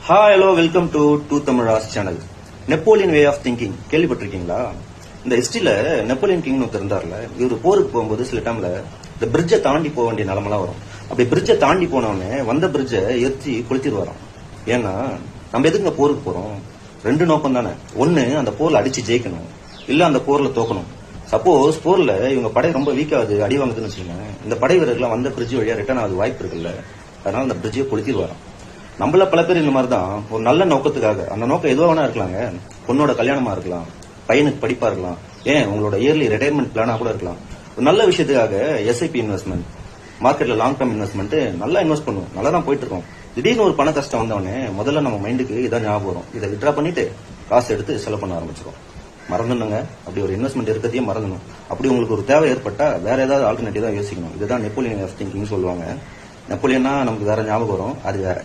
Hi hello welcome to to Tamilas channel. Napoleon way of thinking கேள்விப்பட்டிருக்கீங்களா? இந்த ஹிஸ்டரியில Napoleon கிங்னு ஒருத்தர் இருந்தார்ல, இவர் போருக்கு போகும்போது சில டைம்ல இந்த பிரிட்ஜை தாண்டி போக வேண்டிய நிலமெல்லாம் வரும். அப்படி பிரிட்ஜை தாண்டி போனவொடனே வந்த பிரிட்ஜை எரிச்சு கொளுத்திடுவாராம். ஏன்னா நம்ம எதுக்கு போருக்கு போறோம்? ரெண்டு நோக்கம் தானே. ஒன்னு அந்த போர்ல அடிச்சு ஜெயிக்கணும், இல்ல அந்த போர்ல தோக்கணும். சப்போஸ் போர்ல இவங்க படை ரொம்ப வீக் ஆகுது, அடி வாங்குதுன்னு வச்சுக்கோங்க, இந்த படை வீரர்கள்லாம் வந்த பிரிட்ஜ் வழியா ரிட்டர்ன் ஆகுது வாய்ப்பு இருக்குல்ல. அதனால அந்த பிரிட்ஜை கொளுத்திடுவாராம். நம்மள பல பேர் இந்த மாதிரி தான் ஒரு நல்ல நோக்கத்துக்காக, அந்த நோக்கம் எதுவாக வேணா இருக்கலாங்க, பொண்ணோட கல்யாணமா இருக்கலாம், பையனுக்கு படிப்பா இருக்கலாம், ஏன் உங்களோட இயர்லி ரிட்டையர்மெண்ட் பிளானா கூட இருக்கலாம். ஒரு நல்ல விஷயத்துக்காக எஸ்ஐபி இன்வெஸ்ட்மெண்ட், மார்க்கெட்ல லாங் டர்ம் இன்வெஸ்ட்மெண்ட் நல்லா இன்வெஸ்ட் பண்ணுவோம், நல்லா தான் போயிட்டு இருக்கோம். திடீர்னு ஒரு பண கஷ்டம் வந்தவொடனே முதல்ல நம்ம மைண்டுக்கு இதான் ஞாபகம் வரும், இதை விட்ரா பண்ணிட்டு காசு எடுத்து செலவு பண்ண ஆரம்பிச்சிடும். மறந்துடுங்க, அப்படி ஒரு இன்வெஸ்ட்மெண்ட் இருக்கிறதையே மறந்துடும். அப்படி உங்களுக்கு ஒரு தேவை ஏற்பட்டா வேற ஏதாவது ஆல்டர்னேட்டிவ் தான் யோசிக்கணும். இதுதான் நெப்போலியன் ஆஃப் திங்கிங் சொல்லுவாங்க. நெப்போலியன்னா நமக்கு வேற ஞாபகம் வரும், அது வேற.